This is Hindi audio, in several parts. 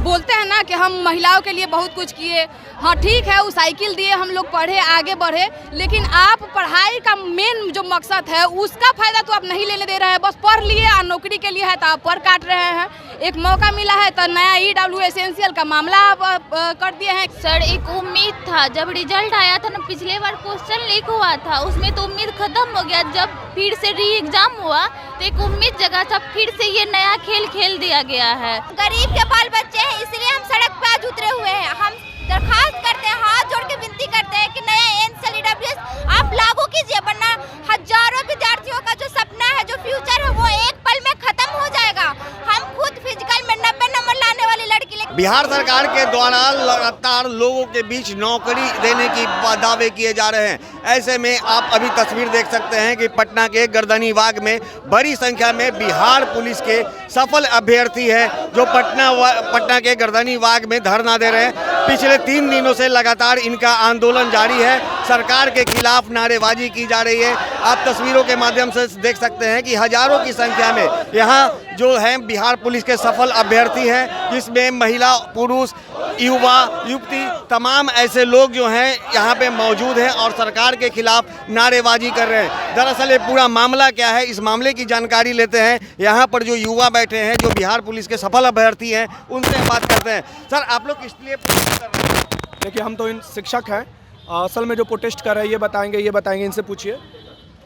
बोलते हैं ना कि हम महिलाओं के लिए बहुत कुछ किए। हाँ ठीक है, वो साइकिल दिए, हम लोग पढ़े, आगे बढ़े, लेकिन आप पढ़ाई का मेन जो मकसद है उसका फायदा तो आप नहीं लेने दे रहे हैं। बस पढ़ लिए और नौकरी के लिए है तो आप पर काट रहे हैं। एक मौका मिला है तो नया EW एसेंशियल का मामला आप कर दिए हैं। सर एक उम्मीद था, जब रिजल्ट आया था ना, पिछले बार क्वेश्चन लीक हुआ था, उसमें तो उम्मीद खत्म हो गया। जब फिर से री एग्जाम हुआ तो एक उम्मीद जगह था, फिर से ये नया खेल खेल दिया गया है। गरीब के बाल बच्चे हैं, इसलिए हम सड़क पे आज उतरे हुए हैं। हम दरखास्त करते हैं, हाथ जोड़ के विनती करते हैं कि नया एनसीएल EWS आप लागू कीजिए, वरना हजारों विद्यार्थियों का जो सपना है, जो फ्यूचर है, वो एक पल में खत्म हो जाएगा। हम खुद फिजिकल में 90 नंबर लाने वाली लड़की। बिहार सरकार के द्वारा लगातार लोगों के बीच नौकरी देने की दावे किए जा रहे हैं। ऐसे में आप अभी तस्वीर देख सकते हैं कि पटना के गर्दनीबाग में बड़ी संख्या में बिहार पुलिस के सफल अभ्यर्थी हैं जो पटना के गर्दनीबाग में धरना दे रहे हैं। पिछले 3 दिनों से लगातार इनका आंदोलन जारी है, सरकार के खिलाफ नारेबाजी की जा रही है। आप तस्वीरों के माध्यम से देख सकते हैं कि हजारों की संख्या में यहाँ जो है बिहार पुलिस के सफल अभ्यर्थी हैं, जिसमें महिला, पुरुष, युवा, युवती, तमाम ऐसे लोग जो हैं यहाँ पे मौजूद हैं और सरकार के खिलाफ नारेबाजी कर रहे हैं। दरअसल ये पूरा मामला क्या है, इस मामले की जानकारी लेते हैं। यहाँ पर जो युवा बैठे हैं, जो बिहार पुलिस के सफल अभ्यर्थी हैं, उनसे बात करते हैं। सर, आप लोग किस लिए प्रोटेस्ट कर रहे हैं? देखिए, हम तो इन शिक्षक हैं, असल में जो प्रोटेस्ट कर रहे हैं ये बताएंगे, इनसे पूछिए।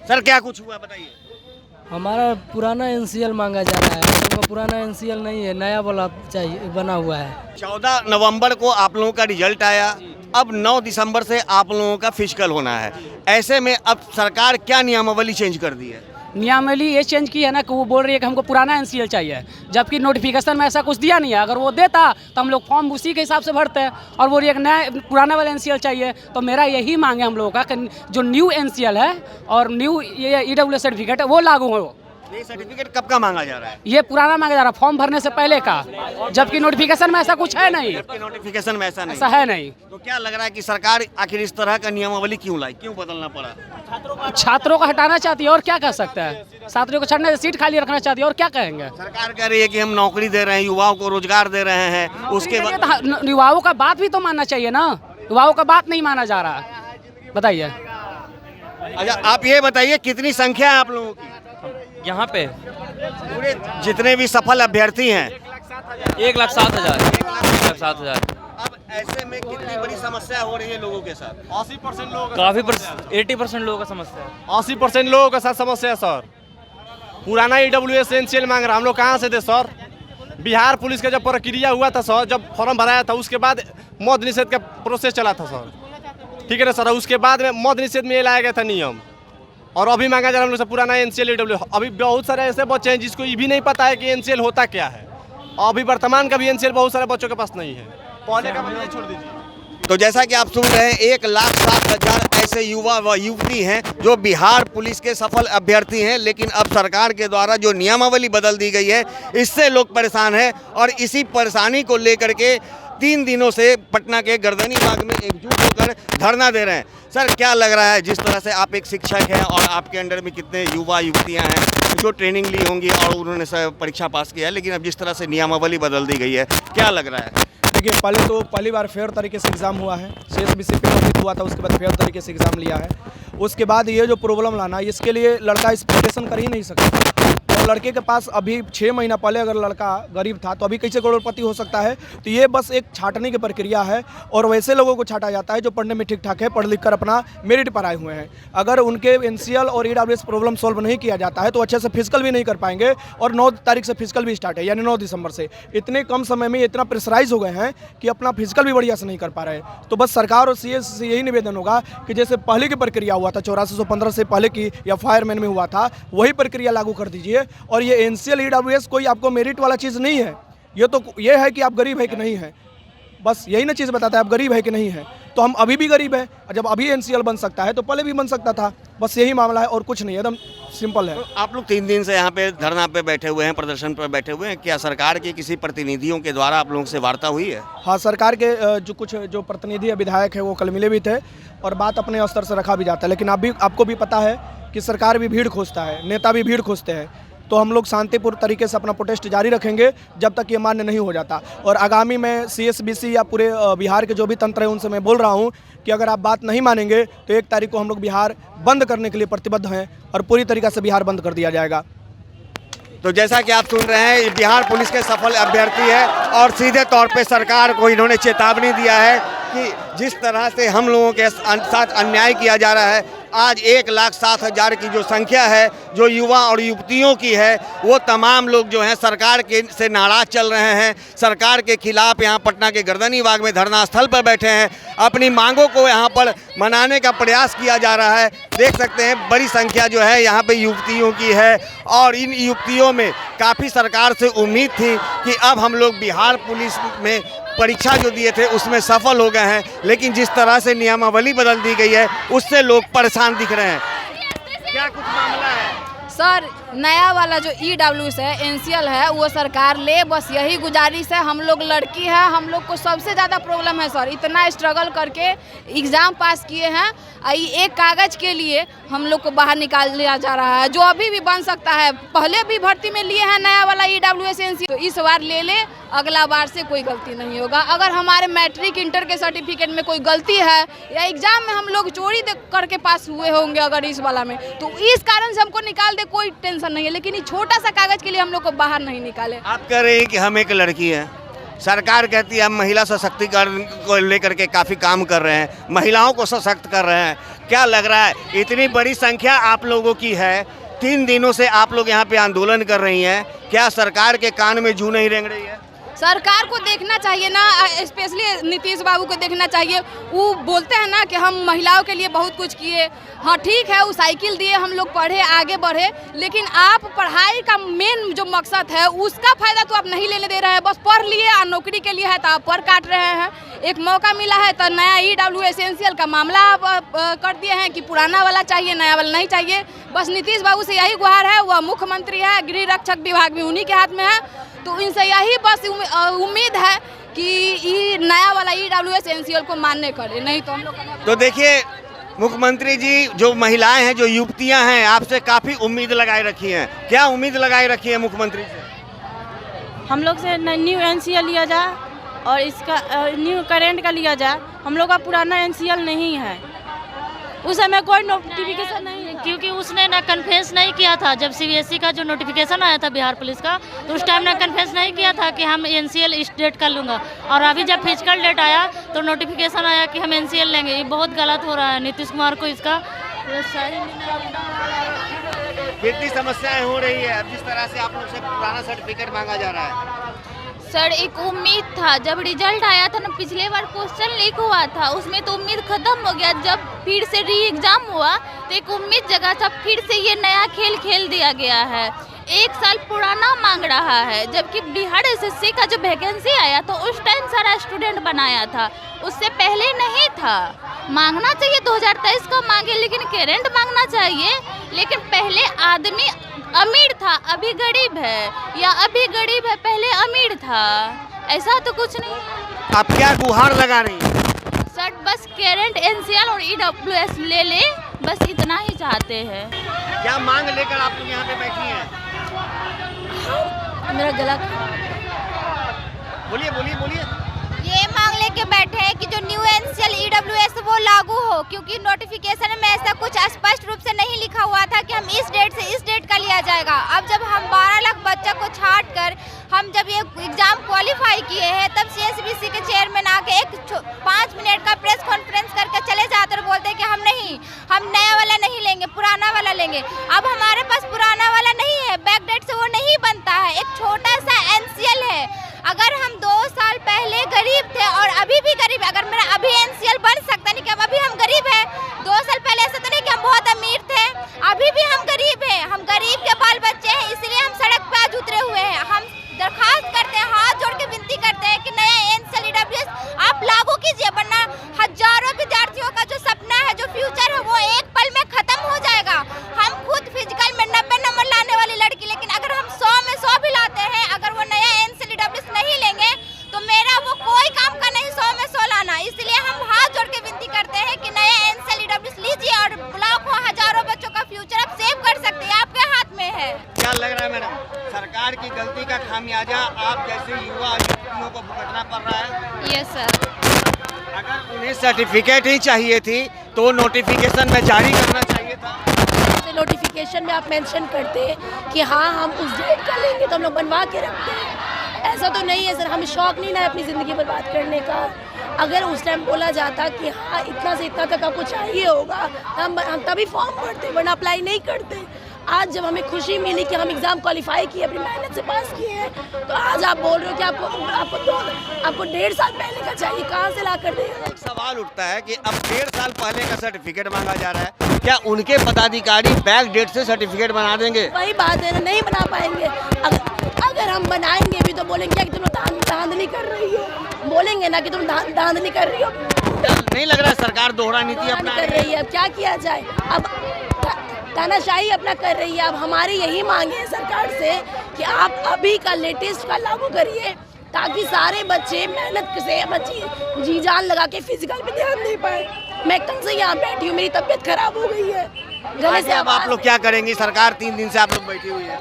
सर, क्या कुछ हुआ बताइए। हमारा पुराना एनसीएल मांगा जा रहा है, हम लोग का पुराना एनसीएल नहीं है, नया वाला चाहिए, बना हुआ है। 14 नवंबर को आप लोगों का रिजल्ट आया, अब 9 दिसंबर से आप लोगों का फिजिकल होना है। ऐसे में अब सरकार क्या नियमावली चेंज कर दी है? नियमावली ये चेंज की है ना कि वो बोल रही है कि हमको पुराना एनसीएल चाहिए, जबकि नोटिफिकेशन में ऐसा कुछ दिया नहीं है। अगर वो देता तो हम लोग फॉर्म उसी के हिसाब से भरते हैं, और वो एक नया पुराना वाला एनसीएल चाहिए। तो मेरा यही मांग है हम लोगों का कि जो न्यू एनसीएल है और न्यू ये EWS सर्टिफिकेट है वो लागू हो। ये सर्टिफिकेट कब का मांगा जा रहा है? ये पुराना मांगा जा रहा है, फॉर्म भरने से पहले का, जबकि नोटिफिकेशन में ऐसा कुछ है नहीं। नोटिफिकेशन में ऐसा है नहीं। तो क्या लग रहा है कि सरकार आखिर इस तरह का नियमावली क्यों लाई, क्यों बदलना पड़ा? छात्रों को हटाना चाहती है और क्या कह सकते हैं, छात्रों को छाड़ने सीट खाली रखना चाहती है और क्या कहेंगे। सरकार कह रही है कि हम नौकरी दे रहे हैं, युवाओं को रोजगार दे रहे हैं, उसके बाद युवाओं का बात भी तो मानना चाहिए ना। युवाओं का बात नहीं माना जा रहा, बताइए। अच्छा, आप ये बताइए कितनी संख्या है आप लोगों की यहाँ पे? पूरे जितने भी सफल अभ्यर्थी हैं 1,07,000। अब ऐसे में कितनी बड़ी समस्या हो रही है लोगों के साथ? 80% लोग, काफी 80% लोगों का समस्या है। 80% लोगों के साथ समस्या है सर। पुराना EWS एसेंशियल मांग रहा, हम लोग कहाँ से दे सर? बिहार पुलिस का जब प्रक्रिया हुआ था सर, जब फॉर्म भराया था, उसके बाद मौत निषेध का प्रोसेस चला था सर, ठीक है ना सर। उसके बाद में मौत निषेध में ये लाया गया था नियम, और अभी मांगा जा रहा है हम लोग से पुराना एनसीएल EWS। अभी बहुत सारे ऐसे बच्चे हैं जिसको ये भी नहीं पता है कि एनसीएल होता क्या है। अभी वर्तमान का भी एनसीएल बहुत सारे बच्चों के पास नहीं है, पहले का भी छोड़ दीजिए। तो जैसा कि आप सुन रहे हैं, 1,07,000 ऐसे युवा व युवती हैं जो बिहार पुलिस के सफल अभ्यर्थी हैं, लेकिन अब सरकार के द्वारा जो नियमावली बदल दी गई है, इससे लोग परेशान हैं और इसी परेशानी को लेकर के 3 दिनों से पटना के गर्दनीबाग में एकजुट होकर धरना दे रहे हैं। सर, क्या लग रहा है, जिस तरह से आप एक शिक्षक हैं और आपके अंडर में कितने युवा युवतियां हैं जो ट्रेनिंग ली होंगी और उन्होंने परीक्षा पास किया है, लेकिन अब जिस तरह से नियमावली बदल दी गई है, क्या लग रहा है? देखिए, पहली बार फेयर तरीके से एग्ज़ाम हुआ है, शेष विषय पे हुआ था, उसके बाद फेयर तरीके से एग्ज़ाम लिया है। उसके बाद ये जो प्रॉब्लम लाना, इसके लिए लड़का एक्सपेक्टेशन कर ही नहीं सकता। और लड़के के पास अभी 6 महीना पहले अगर लड़का गरीब था तो अभी कैसे करोड़पति हो सकता है? तो ये बस एक छाटने की प्रक्रिया है, और वैसे लोगों को छाटा जाता है जो पढ़ने में ठीक ठाक है, पढ़ लिख कर अपना मेरिट पर आए हुए हैं। अगर उनके एनसीएल और EWS प्रॉब्लम सॉल्व नहीं किया जाता है तो अच्छे से फिजिकल भी नहीं कर पाएंगे, और 9 तारीख से फिजिकल भी स्टार्ट है, यानी 9 दिसंबर से। इतने कम समय में इतना प्रेशराइज हो गए हैं कि अपना फिजिकल भी बढ़िया से नहीं कर पा रहे हैं। तो बस सरकार और CS से यही निवेदन होगा कि जैसे पहले की प्रक्रिया हुआ था 8415 से पहले की, या फायरमैन में हुआ था, वही प्रक्रिया लागू कर दीजिए। और ये एनसीएल EWS कोई आपको मेरिट वाला चीज़ नहीं है, ये है कि आप गरीब है कि नहीं है, बस यही ना चीज़ बताता है आप गरीब है कि नहीं है। तो हम अभी भी गरीब है, जब अभी एनसीएल बन सकता है तो पहले भी बन सकता था, बस यही मामला है और कुछ नहीं, एकदम सिंपल है। तो आप लोग 3 दिन से यहाँ पे धरना पे बैठे हुए हैं, प्रदर्शन पर बैठे हुए हैं, क्या सरकार के किसी प्रतिनिधियों के द्वारा आप लोगों से वार्ता हुई है? हाँ, सरकार के जो प्रतिनिधि या विधायक है वो कल मिले भी थे, और बात अपने स्तर से रखा भी जाता है। लेकिन आपको भी पता है कि सरकार भी भीड़ खोजता है, नेता भी भीड़ खोजते हैं। तो हम लोग शांतिपूर्ण तरीके से अपना प्रोटेस्ट जारी रखेंगे जब तक ये मान्य नहीं हो जाता। और आगामी में CSBC या पूरे बिहार के जो भी तंत्र है उनसे मैं बोल रहा हूँ कि अगर आप बात नहीं मानेंगे तो 1 तारीख को हम लोग बिहार बंद करने के लिए प्रतिबद्ध हैं और पूरी तरीके से बिहार बंद कर दिया जाएगा। तो जैसा कि आप सुन रहे हैं, बिहार पुलिस के सफल अभ्यर्थी है और सीधे तौर पे सरकार को इन्होंने चेतावनी दिया है कि जिस तरह से हम लोगों के साथ अन्याय किया जा रहा है, आज 1,07,000 की जो संख्या है, जो युवा और युवतियों की है, वो तमाम लोग जो हैं सरकार के से नाराज चल रहे हैं। सरकार के खिलाफ यहाँ पटना के गर्दनी बाग में धरना स्थल पर बैठे हैं, अपनी मांगों को यहाँ पर मनाने का प्रयास किया जा रहा है। देख सकते हैं बड़ी संख्या जो है यहाँ पे युवतियों की है और इन युवतियों में काफ़ी सरकार से उम्मीद थी कि अब हम लोग बिहार पुलिस में परीक्षा जो दिए थे उसमें सफल हो गए हैं, लेकिन जिस तरह से नियमावली बदल दी गई है उससे लोग परेशान दिख रहे हैं। क्या कुछ मामला है? सर, नया वाला जो EWS है, NCL है, वो सरकार ले, बस यही गुजारिश है। हम लोग लड़की है, हम लोग को सबसे ज़्यादा प्रॉब्लम है सर। इतना स्ट्रगल करके एग्ज़ाम पास किए हैं, एक कागज़ के लिए हम लोग को बाहर निकाल लिया जा रहा है, जो अभी भी बन सकता है। पहले भी भर्ती में लिए हैं नया वाला EWS NCL, तो इस बार ले ले, अगला बार से कोई गलती नहीं होगा। अगर हमारे मैट्रिक इंटर के सर्टिफिकेट में कोई गलती है या एग्ज़ाम में हम लोग चोरी करके पास हुए होंगे अगर इस वाला में, तो इस कारण से हमको निकाल दे, कोई टेंशन नहीं है, लेकिन ये छोटा सा कागज़ के लिए हम लोग को बाहर नहीं निकाले। आप कह रहे हैं कि हम एक लड़की हैं, सरकार कहती है हम महिला सशक्तिकरण को लेकर के काफ़ी काम कर रहे हैं, महिलाओं को सशक्त कर रहे हैं। क्या लग रहा है, इतनी बड़ी संख्या आप लोगों की है, 3 दिनों से आप लोग यहाँ पे आंदोलन कर रही हैं, क्या सरकार के कान में जू नहीं रेंग रही है? सरकार को देखना चाहिए ना, स्पेशली नीतीश बाबू को देखना चाहिए। वो बोलते हैं ना कि हम महिलाओं के लिए बहुत कुछ किए। हाँ ठीक है, वो साइकिल दिए, हम लोग पढ़े, आगे बढ़े, लेकिन आप पढ़ाई का मेन जो मकसद है उसका फ़ायदा तो आप नहीं लेने दे रहे हैं। बस पढ़ लिए और नौकरी के लिए है तो आप पर काट रहे हैं। एक मौका मिला है तो नया EWS NCL का मामला आप कर दिए हैं कि पुराना वाला चाहिए, नया वाला नहीं चाहिए। बस नीतीश बाबू से यही गुहार है, वह मुख्यमंत्री है, गृह रक्षक विभाग भी उन्हीं के हाथ में है, तो इनसे यही बस उम्मीद है कि ये नया वाला EWS NCL को मान्य करे, नहीं तो हम लोग। तो देखिए मुख्यमंत्री जी, जो महिलाएं हैं, जो युवतियां हैं, आपसे काफ़ी उम्मीद लगाए रखी हैं। क्या उम्मीद लगाए रखी है मुख्यमंत्री से? हम लोग से न्यू NCL लिया जाए और इसका न्यू करेंट का लिया जाए। हम लोग का पुराना NCL नहीं है, उस समय कोई नोटिफिकेशन नहीं है, क्योंकि उसने ना कन्फेंस नहीं किया था। जब CBSE का जो नोटिफिकेशन आया था बिहार पुलिस का, तो उस टाइम ने कन्फेंस नहीं किया था कि हम NCL इस डेट कर लूँगा, और अभी जब फिजिकल डेट आया तो नोटिफिकेशन आया कि हम NCL लेंगे। ये बहुत गलत हो रहा है, नीतीश कुमार को इसका सही। कितनी समस्याएं हो रही है अब जिस तरह से आप लोग से पुराना सर्टिफिकेट मांगा जा रहा है? सर, एक उम्मीद था, जब रिजल्ट आया था ना, पिछले बार क्वेश्चन लीक हुआ था, उसमें तो उम्मीद खत्म हो गया। जब फिर से री एग्ज़ाम हुआ तो एक उम्मीद जगह था, फिर से ये नया खेल खेल दिया गया है। 1 साल पुराना मांग रहा है, जबकि बिहार SSC का जो वैकेंसी आया तो उस टाइम सारा स्टूडेंट बनाया था, उससे पहले नहीं था। मांगना चाहिए 2023 का मांगे, लेकिन करेंट मांगना चाहिए। लेकिन पहले आदमी अमीर था, अभी गरीब है, या अभी गरीब है, पहले अमीर था, ऐसा तो कुछ नहीं। आप क्या गुहार लगा रही हैं? सर, बस करेंट NCL और EWS ले, बस इतना ही चाहते हैं। क्या मांग लेकर आप लोग यहाँ पे बैठी हैं? मेरा गला बोलिए। ये मांग लेके बैठे हैं कि जो न्यू NCL EWS वो लागू हो, क्योंकि नोटिफिकेशन में ऐसा कुछ स्पष्ट रूप से नहीं लिखा हुआ था कि हम इस डेट से इस डेट का लिया जाएगा। अब जब हम 12 लाख बच्चा को छाट कर हम जब ये एग्जाम क्वालिफाई किए हैं, तब CSBC के चेयरमैन आके 5 मिनट का प्रेस कॉन्फ्रेंस करके चले जाते और बोलते हैं कि हम नया वाला नहीं लेंगे, पुराना वाला लेंगे। अब हमारे पास पुराना वाला नहीं है, बैक डेट से वो नहीं बनता है, एक छोटा सा NCL है। अगर हम 2 साल पहले गरीब थे और अभी भी गरीब, अगर मेरा अभी NCL बन सकता नहीं कि अब अभी हम गरीब हैं, 2 साल पहले ऐसा तो नहीं कि हम बहुत अमीर थे, अभी भी हम गरीब हैं, हम गरीब के बाल बच्चे हैं, इसलिए हम सड़क पे आज उतरे हुए हैं। हम दरखास्त करते हैं, हाथ जोड़ के विनती करते हैं कि नया NCL EWS आप लागू कीजिए, वरना हजारों विद्यार्थियों का जो सपना है, जो फ्यूचर है, वो एक पल में खत्म हो जाएगा। हम खुद फिजिकल में 90 नंबर लाने वाली लड़की, लेकिन अगर हम 100 में 100 भी लाते हैं, अगर वो नया NCL EWS नहीं लेंगे तो मेरा वो कोई काम का नहीं 100 में 100 लाना। इसलिए हम हाथ जोड़ के विनती करते हैं कि नया NCL EWS लीजिए और लाखों हजारों बच्चों का फ्यूचर आप सेव कर सकते हैं, आपके हाथ में है। क्या लग रहा है खामियाजा आप जैसे युवा युवतियों को भुगतना पड़ रहा है? Yes sir. अगर उन्हें सर्टिफिकेट ही चाहिए थी तो नोटिफिकेशन में जारी करना चाहिए था। नोटिफिकेशन में आप मेंशन करते कि हाँ हम उस डेट का लेंगे तो हम लोग बनवा के रखते हैं। ऐसा तो नहीं है सर, हमें शौक नहीं ना अपनी ज़िंदगी बर्बाद करने का। अगर उस टाइम बोला जाता कि हाँ इतना से इतना तक आपको चाहिए होगा हम तभी फॉर्म भरते, वरना अप्लाई नहीं करते। आज जब हमें खुशी मिली कि हम एग्ज़ाम क्वालिफाई किए, अपनी मेहनत से पास किए हैं, तो आज आप बोल रहे हो कि आपको 1.5 साल पहले का चाहिए, कहाँ से ला कर देगा? एक सवाल उठता है कि अब 1.5 साल पहले का सर्टिफिकेट मांगा जा रहा है, क्या उनके पदाधिकारी बैक डेट से सर्टिफिकेट बना देंगे? वही बात है ना, नहीं बना पाएंगे। अगर हम बनाएंगे भी तो बोलेंगे कि तुम धांधली कर रही हो, बोलेंगे ना कि तुम धांधली कर रही हो। नहीं लग रहा है सरकार दोहरा नीति अपना कर रही है? अब क्या किया जाए? अब तानाशाही अपना कर रही है। अब हमारी यही मांग है सरकार से कि आप अभी का लेटेस्ट का लागू करिए, ताकि सारे बच्चे मेहनत से अपना जी जान लगा के फिजिकल पे ध्यान दे पाए। मैं कल से यहाँ बैठी हूँ, मेरी तबीयत खराब हो गई है, गले से। अब आप लोग क्या करेंगी? सरकार 3 दिन से आप लोग बैठी हुई है।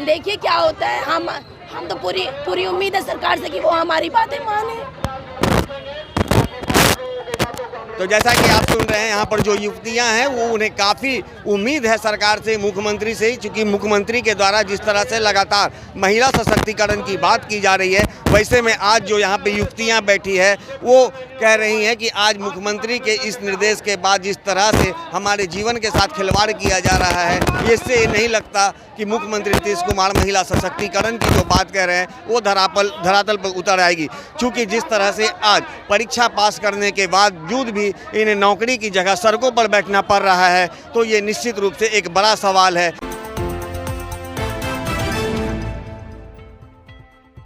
देखिए क्या होता है। हम तो पूरी उम्मीद है सरकार से कि वो हमारी बातें माने। तो जैसा कि आप सुन रहे हैं, यहाँ पर जो युवतियाँ हैं वो उन्हें काफ़ी उम्मीद है सरकार से, मुख्यमंत्री से, क्योंकि मुख्यमंत्री के द्वारा जिस तरह से लगातार महिला सशक्तिकरण की बात की जा रही है, वैसे में आज जो यहाँ पे युवतियाँ बैठी है वो कह रही हैं कि आज मुख्यमंत्री के इस निर्देश के बाद जिस तरह से हमारे जीवन के साथ खिलवाड़ किया जा रहा है, इससे नहीं लगता कि मुख्यमंत्री नीतीश कुमार महिला सशक्तिकरण की जो बात कह रहे हैं वो धरातल पर उतर आएगी। क्योंकि जिस तरह से आज परीक्षा पास करने के बावजूद भी इन्हें नौकरी की जगह सड़कों पर बैठना पड़ रहा है, तो ये निश्चित रूप से एक बड़ा सवाल है।